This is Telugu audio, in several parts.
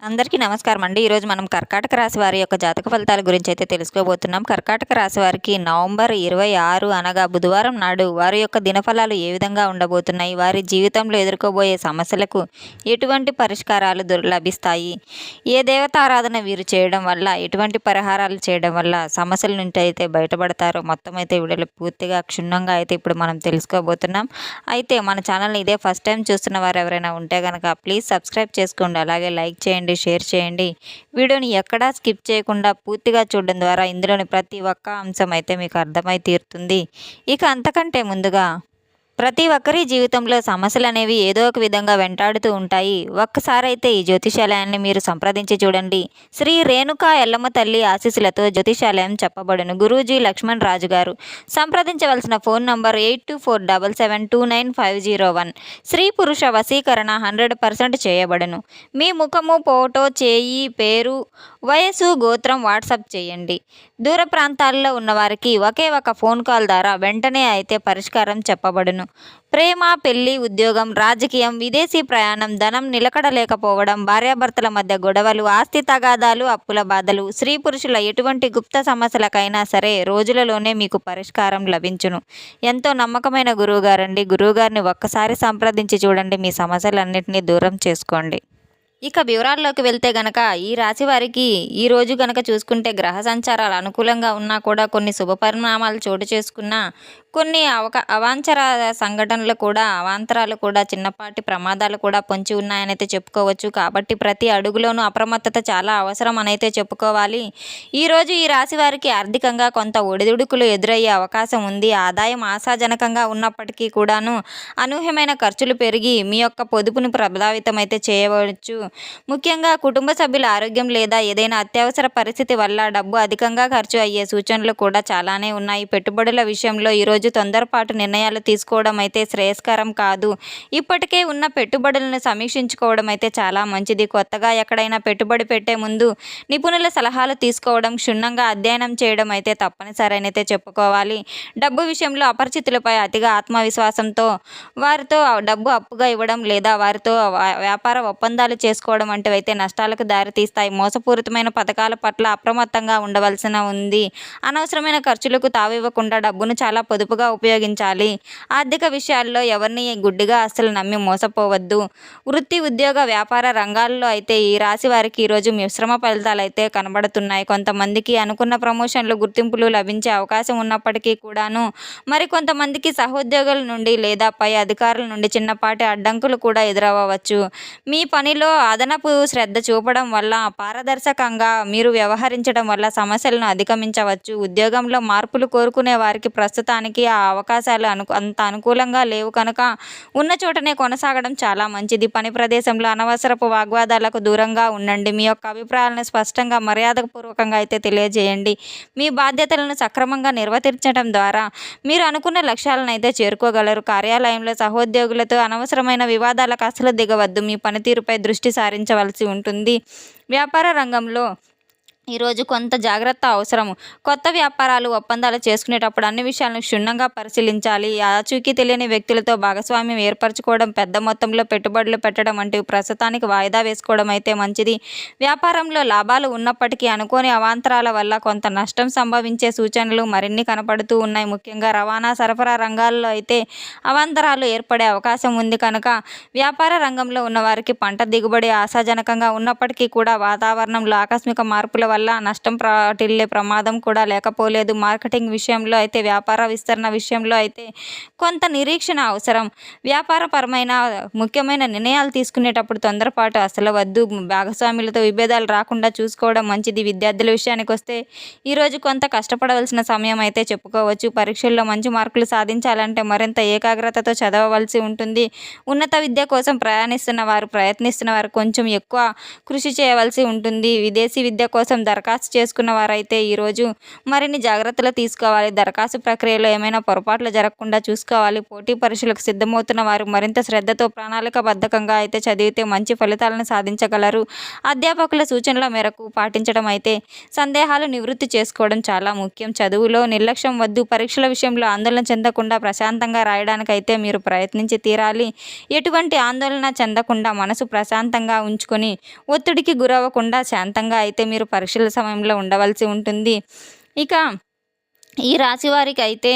అందరికీ నమస్కారం అండి. ఈరోజు మనం కర్కాటక రాశి వారి యొక్క జాతక ఫలితాల గురించి అయితే తెలుసుకోబోతున్నాం. కర్కాటక రాశి వారికి నవంబర్ 26 అనగా బుధవారం నాడు వారి యొక్క దినఫలాలు ఏ విధంగా ఉండబోతున్నాయి, వారి జీవితంలో ఎదుర్కోబోయే సమస్యలకు ఎటువంటి పరిష్కారాలు లభిస్తాయి, ఏ దేవతారాధన వీరు చేయడం వల్ల, ఎటువంటి పరిహారాలు చేయడం వల్ల సమస్యల నుంచి అయితే బయటపడతారో మొత్తం అయితే వీడియోలో పూర్తిగా క్షుణ్ణంగా అయితే ఇప్పుడు మనం తెలుసుకోబోతున్నాం. అయితే మన ఛానల్ని ఇదే ఫస్ట్ టైం చూస్తున్న వారు ఎవరైనా ఉంటే కనుక ప్లీజ్ సబ్స్క్రైబ్ చేసుకోండి, అలాగే లైక్ చేయండి, షేర్ చేయండి. వీడియోని ఎక్కడా స్కిప్ చేయకుండా పూర్తిగా చూడడం ద్వారా ఇందులోని ప్రతి ఒక్క అంశం అయితే మీకు అర్థమై తీరుతుంది. ఇక అంతకంటే ముందుగా ప్రతి ఒక్కరి జీవితంలో సమస్యలు అనేవి ఏదో ఒక విధంగా వెంటాడుతూ ఉంటాయి. ఒక్కసారి అయితే ఈ జ్యోతిషాలయాన్ని మీరు సంప్రదించి చూడండి. శ్రీ రేణుకా ఎల్లమ్మ తల్లి ఆశీస్సులతో జ్యోతిషాలయం చెప్పబడును. గురూజీ లక్ష్మణ్ రాజు గారు. సంప్రదించవలసిన ఫోన్ నంబర్ 8247772901. స్త్రీ పురుష వశీకరణ 100% చేయబడును. మీ ముఖము, ఫోటో, చేయి, పేరు, వయసు, గోత్రం వాట్సాప్ చేయండి. దూర ప్రాంతాల్లో ఉన్నవారికి ఒకే ఒక ఫోన్ కాల్ ద్వారా వెంటనే అయితే పరిష్కారం చెప్పబడును. ప్రేమ, పెళ్లి, ఉద్యోగం, రాజకీయం, విదేశీ ప్రయాణం, ధనం నిలకడ లేకపోవడం, భార్యాభర్తల మధ్య గొడవలు, ఆస్తి తగాదాలు, అప్పుల బాధలు, స్త్రీ పురుషుల ఎటువంటి గుప్త సమస్యలకైనా సరే రోజులలోనే మీకు పరిష్కారం లభించును. ఎంతో నమ్మకమైన గురువుగారండి. గురువుగారిని ఒక్కసారి సంప్రదించి చూడండి, మీ సమస్యలన్నింటినీ దూరం చేసుకోండి. ఇక వివరాల్లోకి వెళ్తే గనక ఈ రాశి వారికి ఈ రోజు గనక చూసుకుంటే గ్రహ సంచారాలు అనుకూలంగా ఉన్నా కూడా కొన్ని శుభ పరిణామాలు చోటు చేసుకున్నా కొన్ని అవాంఛర సంఘటనలు కూడా, అవాంతరాలు కూడా, చిన్నపాటి ప్రమాదాలు కూడా పొంచి ఉన్నాయనైతే చెప్పుకోవచ్చు. కాబట్టి ప్రతి అడుగులోనూ అప్రమత్తత చాలా అవసరం అనైతే చెప్పుకోవాలి. ఈరోజు ఈ రాశి వారికి ఆర్థికంగా కొంత ఒడిదుడుకులు ఎదురయ్యే అవకాశం ఉంది. ఆదాయం ఆశాజనకంగా ఉన్నప్పటికీ కూడాను అనూహ్యమైన ఖర్చులు పెరిగి మీ యొక్క పొదుపును ప్రభావితం అయితే చేయవచ్చు. ముఖ్యంగా కుటుంబ సభ్యుల ఆరోగ్యం లేదా ఏదైనా అత్యవసర పరిస్థితి వల్ల డబ్బు అధికంగా ఖర్చు అయ్యే సూచనలు కూడా చాలానే ఉన్నాయి. పెట్టుబడుల విషయంలో ఈరోజు తొందరపాటు నిర్ణయాలు తీసుకోవడం అయితే శ్రేయస్కరం కాదు. ఇప్పటికే ఉన్న పెట్టుబడులను సమీక్షించుకోవడం అయితే చాలా మంచిది. కొత్తగా ఎక్కడైనా పెట్టుబడి పెట్టే ముందు నిపుణుల సలహాలు తీసుకోవడం, క్షుణ్ణంగా అధ్యయనం చేయడం అయితే తప్పనిసరి అయితే చెప్పుకోవాలి. డబ్బు విషయంలో అపరిచితులపై అతిగా ఆత్మవిశ్వాసంతో వారితో డబ్బు అప్పుగా ఇవ్వడం లేదా వారితో వ్యాపార ఒప్పందాలు చేసుకోవడం వంటివి అయితే నష్టాలకు దారితీస్తాయి. మోసపూరితమైన పథకాల పట్ల అప్రమత్తంగా ఉండవలసిన ఉంది. అనవసరమైన ఖర్చులకు తావివ్వకుండా డబ్బును చాలా పొదుపుగా ఉపయోగించాలి. ఆర్థిక విషయాల్లో ఎవరిని గుడ్డిగా అస్సలు నమ్మి మోసపోవద్దు. వృత్తి, ఉద్యోగ, వ్యాపార రంగాల్లో అయితే ఈ రాశి వారికి ఈరోజు మిశ్రమ ఫలితాలు అయితే కనబడుతున్నాయి. కొంతమందికి అనుకున్న ప్రమోషన్లు, గుర్తింపులు లభించే అవకాశం ఉన్నప్పటికీ కూడాను మరికొంతమందికి సహోద్యోగుల నుండి లేదా పై అధికారుల నుండి చిన్నపాటి అడ్డంకులు కూడా ఎదురవ్వచ్చు. మీ పనిలో అదనపు శ్రద్ధ చూపడం వల్ల, పారదర్శకంగా మీరు వ్యవహరించడం వల్ల సమస్యలను అధిగమించవచ్చు. ఉద్యోగంలో మార్పులు కోరుకునే వారికి ప్రస్తుతానికి ఆ అవకాశాలు అంత అనుకూలంగా లేవు కనుక ఉన్న చోటనే కొనసాగడం చాలా మంచిది. పని ప్రదేశంలో అనవసరపు వాగ్వాదాలకు దూరంగా ఉండండి. మీ యొక్క అభిప్రాయాలను స్పష్టంగా, మర్యాదపూర్వకంగా అయితే తెలియజేయండి. మీ బాధ్యతలను సక్రమంగా నిర్వర్తించడం ద్వారా మీరు అనుకున్న లక్ష్యాలను అయితే చేరుకోగలరు. కార్యాలయంలో సహోద్యోగులతో అనవసరమైన వివాదాలకు అసలు దిగవద్దు. మీ పనితీరుపై దృష్టి సారించవలసి ఉంటుంది. వ్యాపార రంగంలో ఈరోజు కొంత జాగ్రత్త అవసరము. కొత్త వ్యాపారాలు, ఒప్పందాలు చేసుకునేటప్పుడు అన్ని విషయాలను క్షుణ్ణంగా పరిశీలించాలి. ఆచూకీ తెలియని వ్యక్తులతో భాగస్వామ్యం ఏర్పరచుకోవడం, పెద్ద మొత్తంలో పెట్టుబడులు పెట్టడం వంటివి ప్రస్తుతానికి వాయిదా వేసుకోవడం అయితే మంచిది. వ్యాపారంలో లాభాలు ఉన్నప్పటికీ అనుకోని అవాంతరాల వల్ల కొంత నష్టం సంభవించే సూచనలు మరిన్ని కనపడుతూ ఉన్నాయి. ముఖ్యంగా రవాణా, సరఫరా రంగాల్లో అయితే అవాంతరాలు ఏర్పడే అవకాశం ఉంది కనుక వ్యాపార రంగంలో ఉన్నవారికి పంట దిగుబడి ఆశాజనకంగా ఉన్నప్పటికీ కూడా వాతావరణంలో ఆకస్మిక మార్పుల వల్ల నష్టం వాటిల్లే ప్రమాదం కూడా లేకపోలేదు. మార్కెటింగ్ విషయంలో అయితే, వ్యాపార విస్తరణ విషయంలో అయితే కొంత నిరీక్షణ అవసరం. వ్యాపారపరమైన ముఖ్యమైన నిర్ణయాలు తీసుకునేటప్పుడు తొందరపాటు అసలు వద్దు. భాగస్వాములతో విభేదాలు రాకుండా చూసుకోవడం మంచిది. విద్యార్థుల విషయానికి వస్తే ఈరోజు కొంత కష్టపడవలసిన సమయం అయితే చెప్పుకోవచ్చు. పరీక్షల్లో మంచి మార్కులు సాధించాలంటే మరింత ఏకాగ్రతతో చదవవలసి ఉంటుంది. ఉన్నత విద్య కోసం ప్రయత్నిస్తున్న వారు కొంచెం ఎక్కువ కృషి చేయవలసి ఉంటుంది. విదేశీ విద్య కోసం దరఖాస్తు చేసుకున్న వారైతే ఈరోజు మరిన్ని జాగ్రత్తలు తీసుకోవాలి. దరఖాస్తు ప్రక్రియలో ఏమైనా పొరపాట్లు జరగకుండా చూసుకోవాలి. పోటీ పరీక్షలకు సిద్ధమవుతున్న వారు మరింత శ్రద్ధతో ప్రణాళికాబద్ధంగా అయితే చదివితే మంచి ఫలితాలను సాధించగలరు. అధ్యాపకుల సూచనల మేరకు పాటించడం అయితే సందేహాలు నివృత్తి చేసుకోవడం చాలా ముఖ్యం. చదువులో నిర్లక్ష్యం వద్దు. పరీక్షల విషయంలో ఆందోళన చెందకుండా ప్రశాంతంగా రాయడానికైతే మీరు ప్రయత్నించి తీరాలి. ఎటువంటి ఆందోళన చెందకుండా మనసు ప్రశాంతంగా ఉంచుకొని ఒత్తిడికి గురవ్వకుండా శాంతంగా అయితే మీరు పరీక్షల సమయంలో ఉండవలసి ఉంటుంది. ఇక ఈ రాశి వారికి అయితే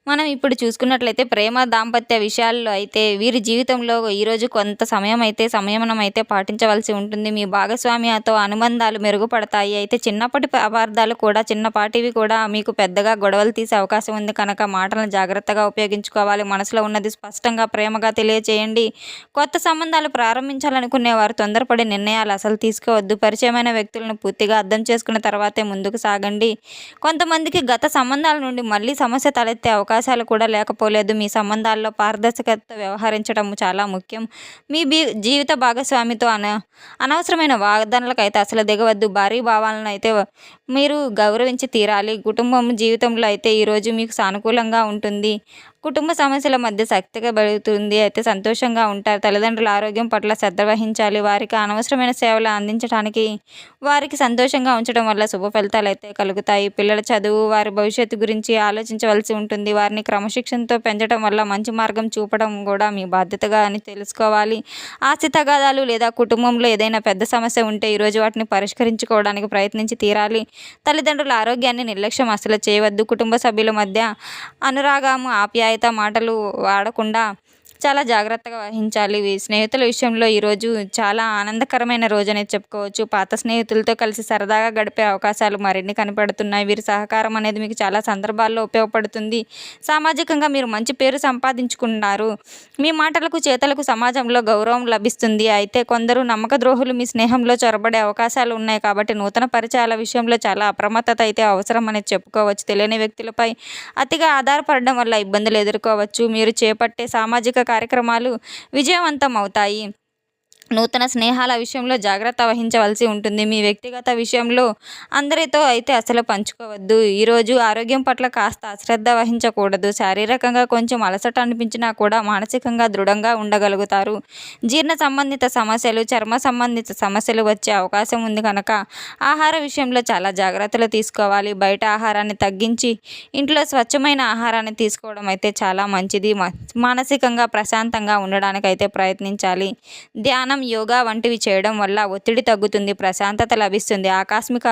మనం ఇప్పుడు చూసుకున్నట్లయితే ప్రేమ దాంపత్య విషయాల్లో అయితే వీరి జీవితంలో ఈరోజు కొంత సంయమనం అయితే పాటించవలసి ఉంటుంది. మీ భాగస్వామితో అనుబంధాలు మెరుగుపడతాయి. అయితే చిన్నప్పటి అపార్థాలు కూడా చిన్నపాటివి కూడా మీకు పెద్దగా గొడవలు తీసే అవకాశం ఉంది కనుక మాటలను జాగ్రత్తగా ఉపయోగించుకోవాలి. మనసులో ఉన్నది స్పష్టంగా ప్రేమగా తెలియచేయండి. కొత్త సంబంధాలు ప్రారంభించాలనుకునే వారు తొందరపడి నిర్ణయాలు అసలు తీసుకోవద్దు. పరిచయమైన వ్యక్తులను పూర్తిగా అర్థం చేసుకున్న తర్వాతే ముందుకు సాగండి. కొంతమందికి గత సంబంధాల నుండి మళ్ళీ సమస్య తలెత్తే అవకాశాలు కూడా లేకపోలేదు. మీ సంబంధాల్లో పారదర్శకత వ్యవహరించడం చాలా ముఖ్యం. మీ జీవిత భాగస్వామితో అనవసరమైన వాగ్దానాలకు అయితే అసలు దిగవద్దు. భారీ భావాలను అయితే మీరు గౌరవించి తీరాలి. కుటుంబం జీవితంలో అయితే ఈరోజు మీకు సానుకూలంగా ఉంటుంది. కుటుంబ సమస్యల మధ్య శక్తిగా పెరుగుతుంది. అయితే సంతోషంగా ఉంటారు. తల్లిదండ్రుల ఆరోగ్యం పట్ల శ్రద్ధ వహించాలి. వారికి అనవసరమైన సేవలు అందించడానికి వారికి సంతోషంగా ఉంచడం వల్ల శుభ ఫలితాలు అయితే కలుగుతాయి. పిల్లల చదువు వారి భవిష్యత్తు గురించి ఆలోచించవలసి ఉంటుంది. వారిని క్రమశిక్షణతో పెంచడం వల్ల మంచి మార్గం చూపడం కూడా మీ బాధ్యతగా అని తెలుసుకోవాలి. ఆస్తి తగాదాలు లేదా కుటుంబంలో ఏదైనా పెద్ద సమస్య ఉంటే ఈరోజు వాటిని పరిష్కరించుకోవడానికి ప్రయత్నించి తీరాలి. తల్లిదండ్రుల ఆరోగ్యాన్ని నిర్లక్ష్యం అసలు చేయవద్దు. కుటుంబ సభ్యుల మధ్య అనురాగము ఆప్యాయత మాటలు వాడకుండా చాలా జాగ్రత్తగా వహించాలి. స్నేహితుల విషయంలో ఈరోజు చాలా ఆనందకరమైన రోజనే చెప్పుకోవచ్చు. పాత స్నేహితులతో కలిసి సరదాగా గడిపే అవకాశాలు మరిన్ని కనపడుతున్నాయి. వీరి సహకారం అనేది మీకు చాలా సందర్భాల్లో ఉపయోగపడుతుంది. సామాజికంగా మీరు మంచి పేరు సంపాదించుకున్నారు. మీ మాటలకు చేతలకు సమాజంలో గౌరవం లభిస్తుంది. అయితే కొందరు నమ్మక ద్రోహులు మీ స్నేహంలో చొరబడే అవకాశాలు ఉన్నాయి కాబట్టి నూతన పరిచయాల విషయంలో చాలా అప్రమత్తత అయితే అవసరం అనేది చెప్పుకోవచ్చు. తెలియని వ్యక్తులపై అతిగా ఆధారపడడం వల్ల ఇబ్బందులు ఎదుర్కోవచ్చు. మీరు చేపట్టే సామాజిక కార్యక్రమాలు విజయవంతం అవుతాయి. నూతన స్నేహాల విషయంలో జాగ్రత్త వహించవలసి ఉంటుంది. మీ వ్యక్తిగత విషయంలో అందరితో అయితే అసలు పంచుకోవద్దు. ఈరోజు ఆరోగ్యం పట్ల కాస్త అశ్రద్ధ వహించకూడదు. శారీరకంగా కొంచెం అలసట అనిపించినా కూడా మానసికంగా దృఢంగా ఉండగలుగుతారు. జీర్ణ సంబంధిత సమస్యలు చర్మ సంబంధిత సమస్యలు వచ్చే అవకాశం ఉంది కనుక ఆహార విషయంలో చాలా జాగ్రత్తలు తీసుకోవాలి. బయట ఆహారాన్ని తగ్గించి ఇంట్లో స్వచ్ఛమైన ఆహారాన్ని తీసుకోవడం అయితే చాలా మంచిది. మానసికంగా ప్రశాంతంగా ఉండడానికి అయితే ప్రయత్నించాలి. ధ్యానం యోగా వంటివి చేయడం వల్ల ఒత్తిడి తగ్గుతుంది. ప్రశాంతత లభిస్తుంది. ఆకస్మిక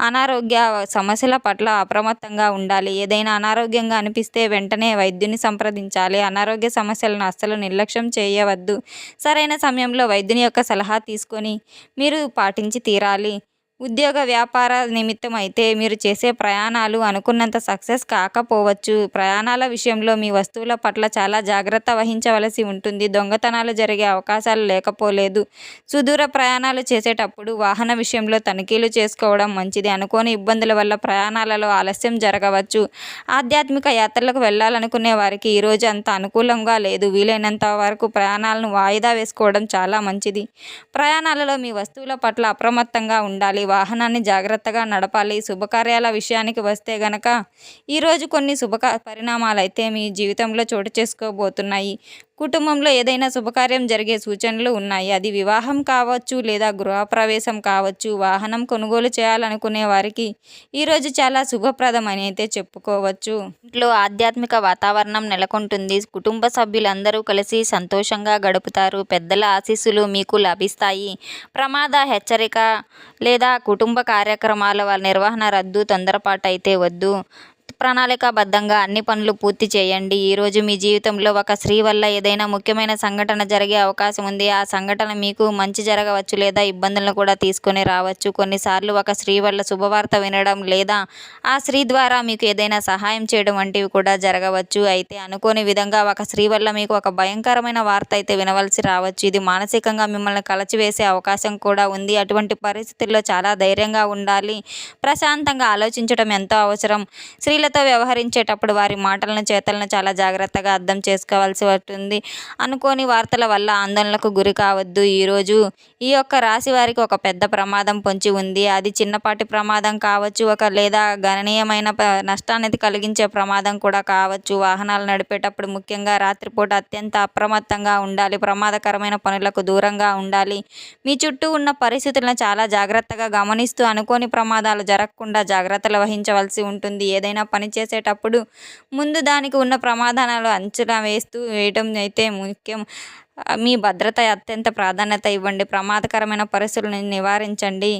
అనారోగ్య సమస్యల పట్ల అప్రమత్తంగా ఉండాలి. ఏదైనా అనారోగ్యంగా అనిపిస్తే వెంటనే వైద్యుని సంప్రదించాలి. అనారోగ్య సమస్యలను అస్సలు నిర్లక్ష్యం చేయవద్దు. సరైన సమయంలో వైద్యుని యొక్క సలహా తీసుకొని మీరు పాటించి తీరాలి. ఉద్యోగ వ్యాపార నిమిత్తం అయితే మీరు చేసే ప్రయాణాలు అనుకున్నంత సక్సెస్ కాకపోవచ్చు. ప్రయాణాల విషయంలో మీ వస్తువుల పట్ల చాలా జాగ్రత్త వహించవలసి ఉంటుంది. దొంగతనాలు జరిగే అవకాశాలు లేకపోలేదు. సుదూర ప్రయాణాలు చేసేటప్పుడు వాహన విషయంలో తనిఖీలు చేసుకోవడం మంచిది. అనుకోని ఇబ్బందుల వల్ల ప్రయాణాలలో ఆలస్యం జరగవచ్చు. ఆధ్యాత్మిక యాత్రలకు వెళ్ళాలనుకునే వారికి ఈరోజు అంత అనుకూలంగా లేదు. వీలైనంత వరకు ప్రయాణాలను వాయిదా వేసుకోవడం చాలా మంచిది. ప్రయాణాలలో మీ వస్తువుల పట్ల అప్రమత్తంగా ఉండాలి. వాహనాన్ని జాగ్రత్తగా నడపాలి. శుభకార్యాల విషయానికి వస్తే గనక ఈరోజు కొన్ని పరిణామాలు అయితే మీ జీవితంలో చోటు చేసుకోబోతున్నాయి. కుటుంబంలో ఏదైనా శుభకార్యం జరిగే సూచనలు ఉన్నాయి. అది వివాహం కావచ్చు లేదా గృహప్రవేశం కావచ్చు. వాహనం కొనుగోలు చేయాలనుకునే వారికి ఈరోజు చాలా శుభప్రదమని అయితే చెప్పుకోవచ్చు. ఇంట్లో ఆధ్యాత్మిక వాతావరణం నెలకొంటుంది. కుటుంబ సభ్యులందరూ కలిసి సంతోషంగా గడుపుతారు. పెద్దల ఆశీస్సులు మీకు లభిస్తాయి. ప్రమాద హెచ్చరిక లేదా కుటుంబ కార్యక్రమాల నిర్వహణ రద్దు. తొందరపాటు అయితే వద్దు. ప్రణాళికాబద్ధంగా అన్ని పనులు పూర్తి చేయండి. ఈరోజు మీ జీవితంలో ఒక స్త్రీ వల్ల ఏదైనా ముఖ్యమైన సంఘటన జరిగే అవకాశం ఉంది. ఆ సంఘటన మీకు మంచి జరగవచ్చు లేదా ఇబ్బందులను కూడా తీసుకొని రావచ్చు. కొన్నిసార్లు ఒక స్త్రీ వల్ల శుభవార్త వినడం లేదా ఆ స్త్రీ ద్వారా మీకు ఏదైనా సహాయం చేయడం వంటివి కూడా జరగవచ్చు. అయితే అనుకోని విధంగా ఒక స్త్రీ వల్ల మీకు ఒక భయంకరమైన వార్త అయితే వినవలసి రావచ్చు. ఇది మానసికంగా మిమ్మల్ని కలచివేసే అవకాశం కూడా ఉంది. అటువంటి పరిస్థితుల్లో చాలా ధైర్యంగా ఉండాలి. ప్రశాంతంగా ఆలోచించడం ఎంతో అవసరం. స్త్రీల పెద్దలతో వ్యవహరించేటప్పుడు వారి మాటలను చేతలను చాలా జాగ్రత్తగా అర్థం చేసుకోవాల్సి ఉంటుంది. అనుకోని వార్తల వల్ల ఆందోళనకు గురి కావద్దు. ఈరోజు ఈ యొక్క రాశి వారికి ఒక పెద్ద ప్రమాదం పొంచి ఉంది. అది చిన్నపాటి ప్రమాదం కావచ్చు, లేదా గణనీయమైన నష్టాన్ని కలిగించే ప్రమాదం కూడా కావచ్చు. వాహనాలు నడిపేటప్పుడు ముఖ్యంగా రాత్రిపూట అత్యంత అప్రమత్తంగా ఉండాలి. ప్రమాదకరమైన పనులకు దూరంగా ఉండాలి. మీ చుట్టూ ఉన్న పరిస్థితులను చాలా జాగ్రత్తగా గమనిస్తూ అనుకోని ప్రమాదాలు జరగకుండా జాగ్రత్తలు వహించవలసి ఉంటుంది. ఏదైనా పని చేసేటప్పుడు ముందు దానికి ఉన్న ప్రమాదాలను అంచనా వేయటం అయితే ముఖ్యం. మీ భద్రత అత్యంత ప్రాధాన్యత ఇవ్వండి. ప్రమాదకరమైన పరిస్థితులను నివారించండి.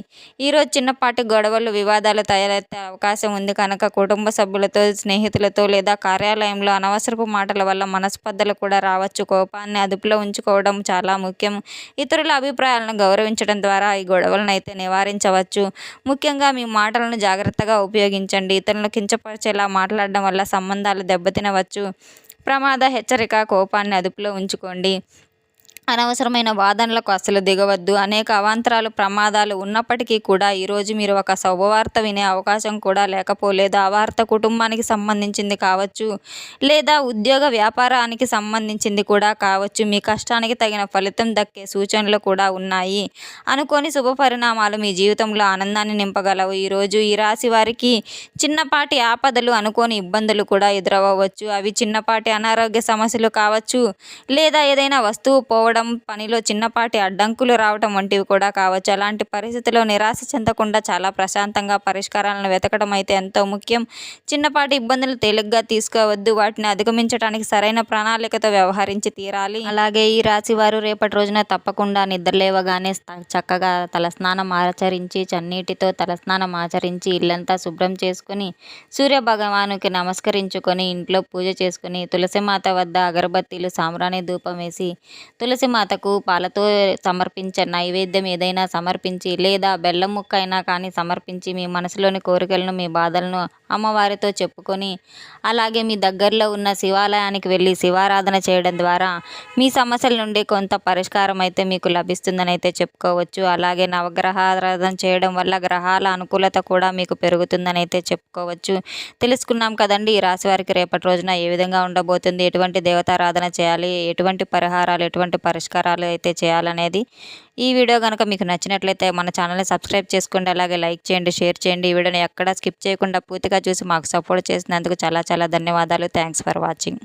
ఈరోజు చిన్నపాటి గొడవలు, వివాదాలు తయారయ్యే అవకాశం ఉంది కనుక కుటుంబ సభ్యులతో, స్నేహితులతో లేదా కార్యాలయంలో అనవసరపు మాటల వల్ల మనస్పర్ధలు కూడా రావచ్చు. కోపాన్ని అదుపులో ఉంచుకోవడం చాలా ముఖ్యం. ఇతరుల అభిప్రాయాలను గౌరవించడం ద్వారా ఈ గొడవలను అయితే నివారించవచ్చు. ముఖ్యంగా మీ మాటలను జాగ్రత్తగా ఉపయోగించండి. ఇతరులను కించపరిచేలా మాట్లాడడం వల్ల సంబంధాలు దెబ్బతినవచ్చు. ప్రమాద హెచ్చరిక: కోపాన్ని అదుపులో ఉంచుకోండి. అనవసరమైన వాదనలకు అస్సలు దిగవద్దు. అనేక అవాంతరాలు, ప్రమాదాలు ఉన్నప్పటికీ కూడా ఈరోజు మీరు ఒక శుభవార్త వినే అవకాశం కూడా లేకపోలేదు. ఆ వార్త కుటుంబానికి సంబంధించింది కావచ్చు, లేదా ఉద్యోగ వ్యాపారానికి సంబంధించింది కూడా కావచ్చు. మీ కష్టానికి తగిన ఫలితం దక్కే సూచనలు కూడా ఉన్నాయి. అనుకోని శుభ పరిణామాలు మీ జీవితంలో ఆనందాన్ని నింపగలవు. ఈరోజు ఈ రాశి వారికి చిన్నపాటి ఆపదలు, అనుకోని ఇబ్బందులు కూడా ఎదురవ్వచ్చు. అవి చిన్నపాటి అనారోగ్య సమస్యలు కావచ్చు, లేదా ఏదైనా వస్తువు పోవడం, పనిలో చిన్నపాటి అడ్డంకులు రావటం వంటివి కూడా కావచ్చు. అలాంటి పరిస్థితుల్లో నిరాశ చెందకుండా చాలా ప్రశాంతంగా పరిష్కారాలను వెతకడం అయితే ఎంతో ముఖ్యం. చిన్నపాటి ఇబ్బందులు తేలిగ్గా తీసుకోవద్దు. వాటిని అధిగమించడానికి సరైన ప్రణాళికతో వ్యవహరించి తీరాలి. అలాగే ఈ రాశి వారు రేపటి రోజున తప్పకుండా నిద్రలేవగానే చక్కగా తలస్నానం ఆచరించి, చన్నీటితో తలస్నానం ఆచరించి, ఇల్లంతా శుభ్రం చేసుకొని, సూర్య భగవానుకి నమస్కరించుకొని, ఇంట్లో పూజ చేసుకొని, తులసిమాత వద్ద అగరబత్తీలు, సాంబ్రాణి ధూపం వేసి, తులసి మాతకు పాలతో సమర్పించే నైవేద్యం ఏదైనా సమర్పించి, లేదా బెల్లం ముక్క అయినా కానీ సమర్పించి, మీ మనసులోని కోరికలను, మీ బాధలను అమ్మవారితో చెప్పుకొని, అలాగే మీ దగ్గరలో ఉన్న శివాలయానికి వెళ్ళి శివారాధన చేయడం ద్వారా మీ సమస్యల నుండి కొంత పరిష్కారం అయితే మీకు లభిస్తుందని అయితే చెప్పుకోవచ్చు. అలాగే నవగ్రహారాధన చేయడం వల్ల గ్రహాల అనుకూలత కూడా మీకు పెరుగుతుందని అయితే చెప్పుకోవచ్చు. తెలుసుకున్నాం కదండి ఈ రాశి వారికి రేపటి రోజున ఏ విధంగా ఉండబోతుంది, ఎటువంటి దేవతారాధన చేయాలి, ఎటువంటి పరిహారాలు, ఎటువంటి పరిష్కారాలు అయితే చేయాలనేది. ఈ వీడియో కనుక మీకు నచ్చినట్లయితే మన ఛానల్ని సబ్స్క్రైబ్ చేసుకోండి. అలాగే లైక్ చేయండి, షేర్ చేయండి. ఈ వీడియోని ఎక్కడా స్కిప్ చేయకుండా పూర్తిగా చూసి మాకు సపోర్ట్ చేసినందుకు చాలా చాలా ధన్యవాదాలు. Thanks for watching.